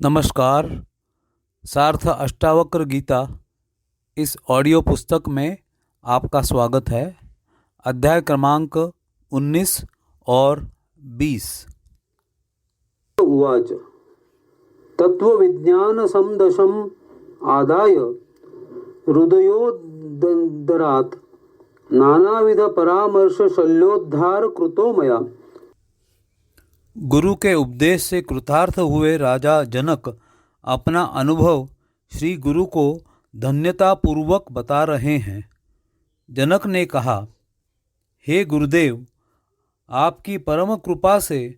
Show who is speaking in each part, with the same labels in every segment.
Speaker 1: नमस्कार। सार्थ अष्टावक्र गीता इस ऑडियो पुस्तक में आपका स्वागत है। अध्याय क्रमांक 19 और 20।
Speaker 2: उवाच तत्त्वविज्ञानसंदशम् आदाय हृदयोदरात् नानाविधपरामर्शशल्योद्धार कृतो मया।
Speaker 1: गुरु के उपदेश से कृतार्थ हुए राजा जनक अपना अनुभव श्री गुरु को धन्यतापूर्वक बता रहे हैं। जनक ने कहा, हे गुरुदेव, आपकी परम कृपा से,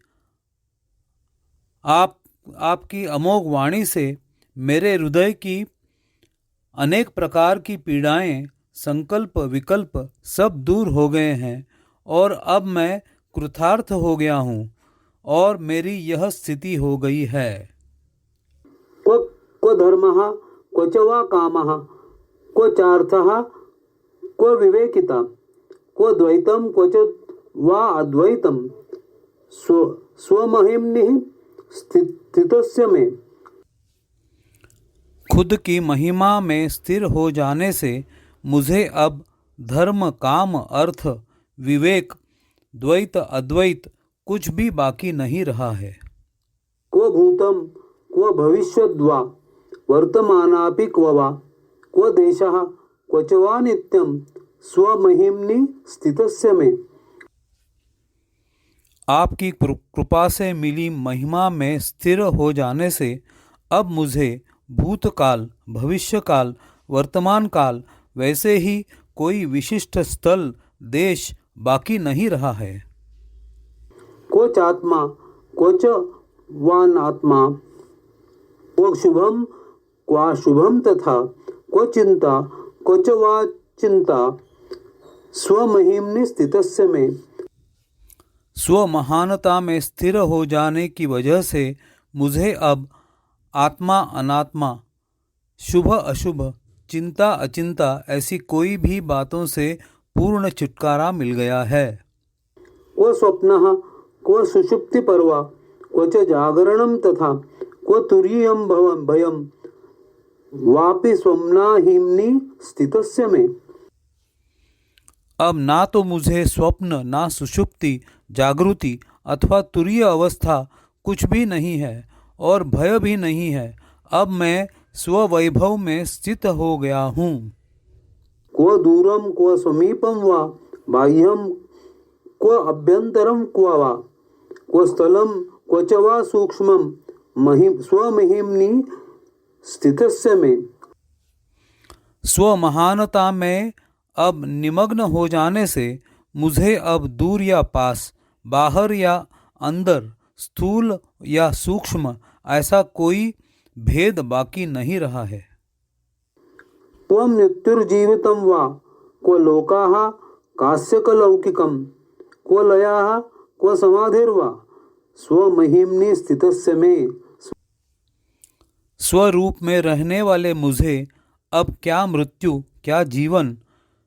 Speaker 1: आपकी अमोघ वाणी से मेरे हृदय की अनेक प्रकार की पीड़ाएं, संकल्प विकल्प सब दूर हो गए हैं और अब मैं कृतार्थ हो गया हूँ और मेरी यह स्थिति हो गई है।
Speaker 2: क्व धर्मः क्व च वा कामः क्व चार्थः क्व विवेकिता क्व द्वैतं क्व च वा अद्वैतं स्वमहिम्नि स्थितस्य में।
Speaker 1: खुद की महिमा में स्थिर हो जाने से मुझे अब धर्म, काम, अर्थ, विवेक, द्वैत, अद्वैत कुछ भी बाकी नहीं रहा है।
Speaker 2: क्व भूतं क्व भविष्यद्वा वर्तमानापि क्व वा क्व देशः क्व च वा नित्यं स्वमहिम्नि स्थितस्य में।
Speaker 1: आपकी कृपा से मिली महिमा में स्थिर हो जाने से अब मुझे भूतकाल, भविष्यकाल, वर्तमान काल वैसे ही कोई विशिष्ट स्थल, देश बाकी नहीं रहा है।
Speaker 2: क्व चात्मा क्व च वानात्मा क्व शुभम क्वाशुभम तथा क्व चिंता क्व च वा चिंता स्वमहिम्नि स्थितस्य में।
Speaker 1: स्वमहानता में स्थिर हो जाने की वजह से मुझे अब आत्मा अनात्मा, शुभ अशुभ, चिंता अचिंता ऐसी कोई भी बातों से पूर्ण छुटकारा मिल गया है।
Speaker 2: क्व स्वप्नः क्व सुषुप्ति पर्वा क्व च जागरणं तथा क्व तुरीयं भयं वापि स्वप्नाहिम्नि स्थितस्य में।
Speaker 1: अब ना तो मुझे स्वप्न, ना सुषुप्ति, जागृति अथवा तुरीय अवस्था कुछ भी नहीं है और भय भी नहीं है। अब मैं स्ववैभव में स्थित हो गया हूँ।
Speaker 2: क्व दूरं क्व समीपं वा बाह्यं क्व अभ्यन्तरं क्व वा क्व स्थलं क्व च वा सूक्ष्मं स्वमहिम्नि स्थितस्य में।
Speaker 1: स्वमहानता में अब निमग्न हो जाने से मुझे अब दूर या पास, बाहर या अंदर, स्थूल या सूक्ष्म ऐसा कोई भेद बाकी नहीं रहा है।
Speaker 2: त्वं मृत्युर्जीवितं वा क्व लोकाः कास्यकलौकिकं क्व लयाः क्व समाधिर्वा स्वमहिम्नि स्थितस्य में।
Speaker 1: स्वरूप में रहने वाले मुझे अब क्या मृत्यु, क्या जीवन,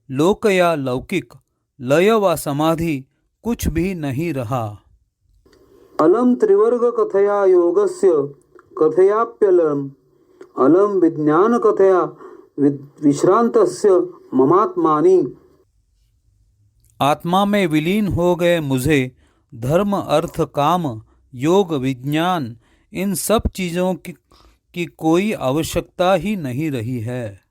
Speaker 1: लोक या लौकिक, लय व समाधि कुछ भी नहीं रहा।
Speaker 2: अलम त्रिवर्ग कथया योगस्य कथयाप्यलम अलम विज्ञान कथया विश्रांतस्य ममात्मानि।
Speaker 1: आत्मा में विलीन हो गए मुझे धर्म, अर्थ, काम, योग, विज्ञान इन सब चीज़ों की कोई आवश्यकता ही नहीं रही है।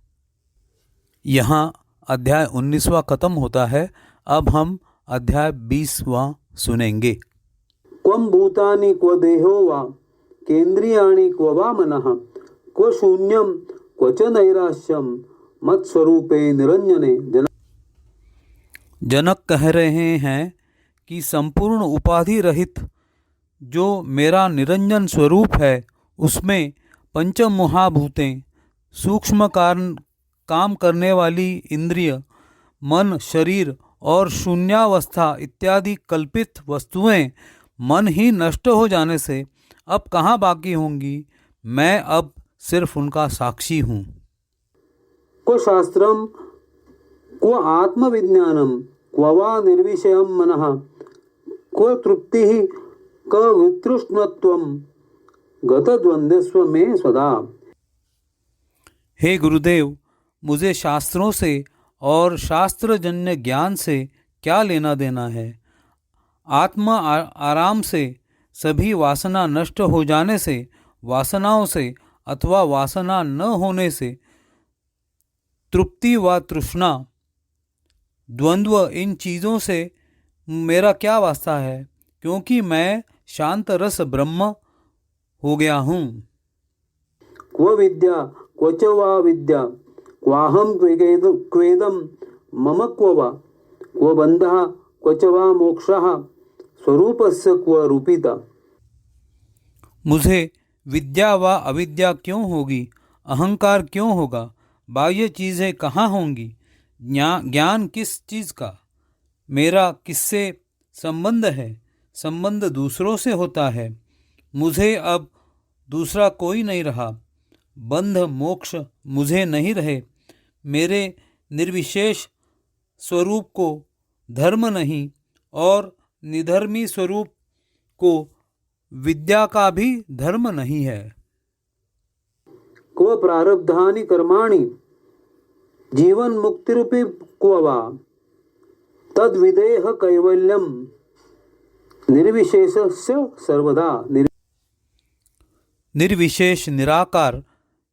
Speaker 1: यहाँ अध्याय 19वां खत्म होता है। अब हम अध्याय 20वां सुनेंगे।
Speaker 2: क्वं भूतानि क्व देहो वा केन्द्रियाणि क्व वा मनः क्व शून्यं क्व च नैराश्यं मत्स्वरूपे निरंजने।
Speaker 1: जनक कह रहे हैं कि संपूर्ण उपाधि रहित जो मेरा निरंजन स्वरूप है उसमें पंच महाभूतें, सूक्ष्म काम करने वाली इंद्रिय, मन, शरीर और शून्यावस्था इत्यादि कल्पित वस्तुएं मन ही नष्ट हो जाने से अब कहाँ बाकी होंगी। मैं अब सिर्फ उनका साक्षी हूँ।
Speaker 2: क्व शास्त्रम क्व आत्मविज्ञानम क्व वा निर्विषयं मनः क्व तृप्तिः क्व वितृष्णत्वं गतद्वन्द्वस्व में सदा।
Speaker 1: हे गुरुदेव, मुझे शास्त्रों से और शास्त्रजन्य ज्ञान से क्या लेना देना है। आत्मा आराम से, सभी वासना नष्ट हो जाने से, वासनाओं से अथवा वासना न होने से, तृप्ति व तृष्णा, द्वंद्व, इन चीज़ों से मेरा क्या वास्ता है, क्योंकि मैं शांत रस ब्रह्म हो गया हूँ।
Speaker 2: क्व विद्या क्व च वा विद्या क्वाहं क्वेदं मम क्व वा क्व बन्धः क्व च वा मोक्षः स्वरूपस्य क्व रूपिता।
Speaker 1: मुझे विद्या व अविद्या क्यों होगी, अहंकार क्यों होगा, बाह्य चीज़ें कहाँ होंगी, ज्ञान किस चीज़ का, मेरा किससे संबंध है, संबंध दूसरों से होता है। मुझे अब दूसरा कोई नहीं रहा, बंध मोक्ष मुझे नहीं रहे। मेरे निर्विशेष स्वरूप को धर्म नहीं और निधर्मी स्वरूप को विद्या का भी धर्म नहीं है।
Speaker 2: क्व प्रारब्धानि कर्माणि जीवन मुक्तिरूपी क्व वा तद्विदेह कैवल्यम निर्विशेषस्य सर्वदा।
Speaker 1: निर्विशेष, निराकार,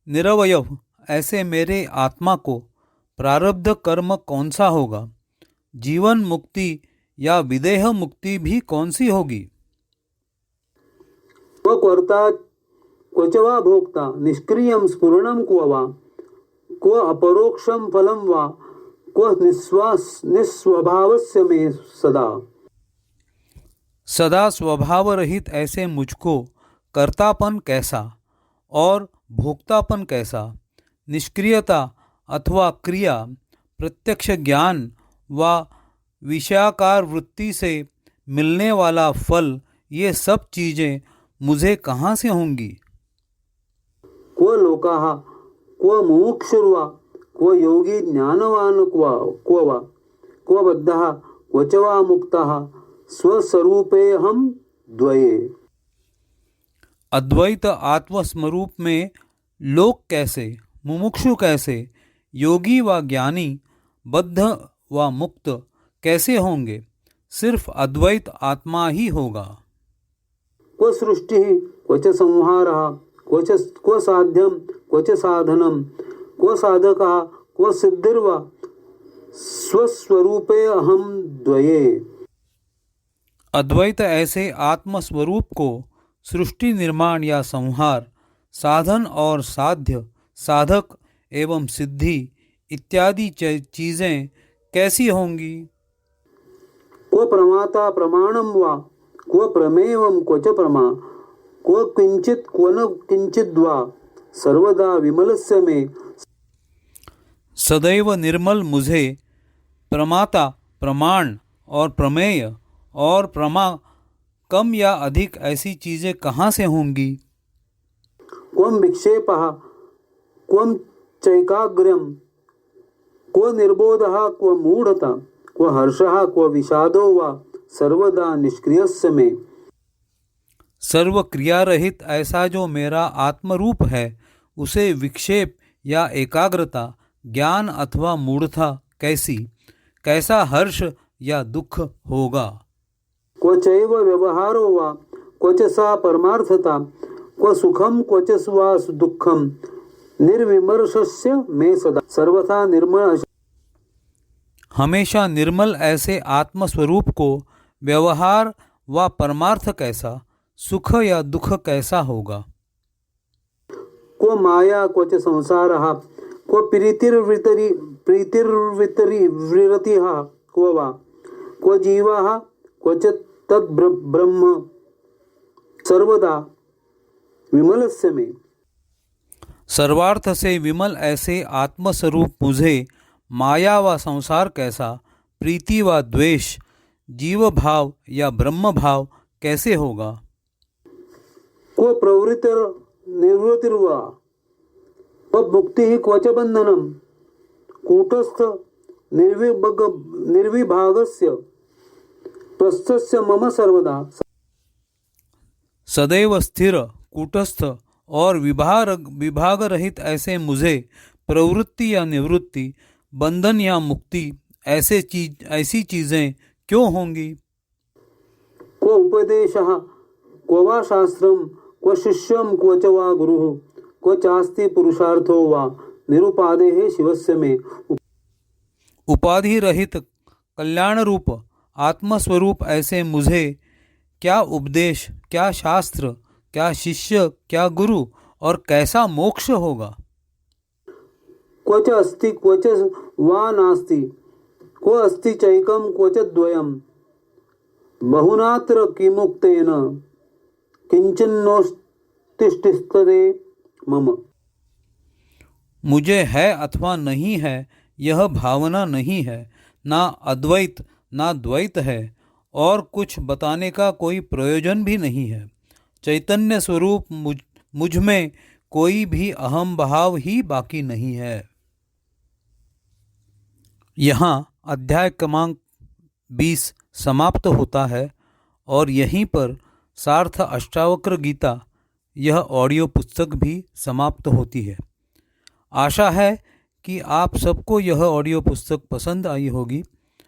Speaker 1: निरवयव ऐसे मेरे आत्मा को प्रारब्ध कर्म कौन सा होगा, जीवन मुक्ति या विदेह मुक्ति भी कौन सी होगी।
Speaker 2: क्व कर्ता क्व च वा भोक्ता निष्क्रियं स्फुरणं क्व वा क्व अपरोक्षं फलं वा क्व निस्वभावस्य में सदा।
Speaker 1: सदा स्वभाव रहित ऐसे मुझको कर्तापन कैसा और भोक्तापन कैसा, निष्क्रियता अथवा क्रिया, प्रत्यक्ष ज्ञान व विषयाकार वृत्ति से मिलने वाला फल, ये सब चीज़ें मुझे कहाँ से होंगी।
Speaker 2: क्व लोकाः क्व मुमुक्षुर्वा क्व योगी ज्ञानवान् क्व वा क्व बद्धः क्व च वा मुक्तः स्वस्वरूपेऽहं द्वये।
Speaker 1: अद्वैत आत्मस्वरूप में लोक कैसे, मुमुक्षु कैसे, योगी व ज्ञानी, बद्ध व मुक्त कैसे होंगे। सिर्फ अद्वैत आत्मा ही होगा।
Speaker 2: क्व सृष्टिः क्व च संहारः क्व साध्यं क्व च साधनं क्व साधकः क्व सिद्धिर्वा स्वस्वरूपे अहं द्वये।
Speaker 1: अद्वैत ऐसे आत्मस्वरूप को सृष्टि, निर्माण या संहार, साधन और साध्य, साधक एवं सिद्धि इत्यादि चीज़ें कैसी होंगी।
Speaker 2: क्व प्रमाता प्रमाणं वा क्व प्रमेयं क्व च प्रमा क्व किंचित क्व न किंचित वा सर्वदा विमलस्य में।
Speaker 1: सदैव निर्मल मुझे प्रमाता, प्रमाण और प्रमेय और प्रमा, कम या अधिक ऐसी चीज़ें कहाँ से होंगी।
Speaker 2: क्वं विक्षेपः क्वं चैकाग्र्यं क्व निर्बोधः क्व मूढ़ता क्व हर्षः क्व विषादो वा सर्वदा निष्क्रियस्य में।
Speaker 1: सर्व क्रिया रहित ऐसा जो मेरा आत्मरूप है, उसे विक्षेप या एकाग्रता, ज्ञान अथवा मूढ़ता कैसी, कैसा हर्ष या दुख होगा।
Speaker 2: क्व चैव व्यवहारो वा क्व च सा परमार्थता क्व सुखम क्व च वा दुःखम निर्विमर्शस्य में सदा सर्वथा निर्मल।
Speaker 1: हमेशा निर्मल ऐसे आत्मस्वरूप को व्यवहार व परमार्थ कैसा, सुख या दुख कैसा होगा।
Speaker 2: क्व माया क्व च संसारः क्व प्रीतिर्विरतिः क्व वा क्व जीवः क्व च तद् ब्रह्म सर्वदा विमलस्य में।
Speaker 1: सर्वार्थ से विमल ऐसे आत्मस्वरूप मुझे माया व संसार कैसा, प्रीति व द्वेष, जीव भाव या ब्रह्म भाव कैसे होगा।
Speaker 2: क्व प्रवृत्तिर्निवृत्तिर्वा क्व मुक्तिः क्व च बन्धनं कूटस्थ निर्विभागस्य त्वस्य मम सर्वदा।
Speaker 1: सदैव स्थिर, कूटस्थ और विभाग रहित ऐसे मुझे प्रवृत्ति या निवृत्ति, बंधन या मुक्ति ऐसी चीज़ें क्यों होंगी?
Speaker 2: क्व उपदेशः क्व वा शास्त्रं क्व शिष्यं क्व च वा गुरुः क्व चास्ति पुरुषार्थो वा निरुपादेः शिवस्य मे।
Speaker 1: उपाधि रहित कल्याण रूप आत्मस्वरूप ऐसे मुझे क्या उपदेश, क्या शास्त्र, क्या शिष्य, क्या गुरु और कैसा मोक्ष होगा?
Speaker 2: क्व च अस्ति क्व च वा नास्ति क्व अस्ति चैकं क्व च द्वयं बहुनात्र किमुक्तेन किंचिन्नोत्तिष्ठते मम।
Speaker 1: मुझे है अथवा नहीं है यह भावना नहीं है, ना अद्वैत ना द्वैत है, और कुछ बताने का कोई प्रयोजन भी नहीं है। चैतन्य स्वरूप मुझ में कोई भी अहम भाव ही बाकी नहीं है। यहाँ अध्याय क्रमांक 20 समाप्त होता है और यहीं पर सार्थ अष्टावक्र गीता यह ऑडियो पुस्तक भी समाप्त होती है। आशा है कि आप सबको यह ऑडियो पुस्तक पसंद आई होगी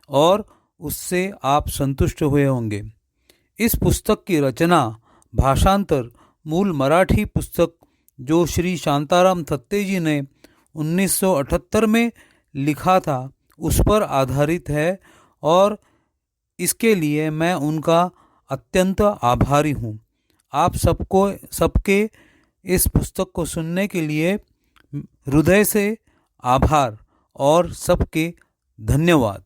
Speaker 1: और उससे आप संतुष्ट हुए होंगे। इस पुस्तक की रचना, भाषांतर मूल मराठी पुस्तक जो श्री शांताराम थत्ते जी ने 1978 में लिखा था उस पर आधारित है और इसके लिए मैं उनका अत्यंत आभारी हूँ। आप सबके इस पुस्तक को सुनने के लिए हृदय से आभार और सबके धन्यवाद।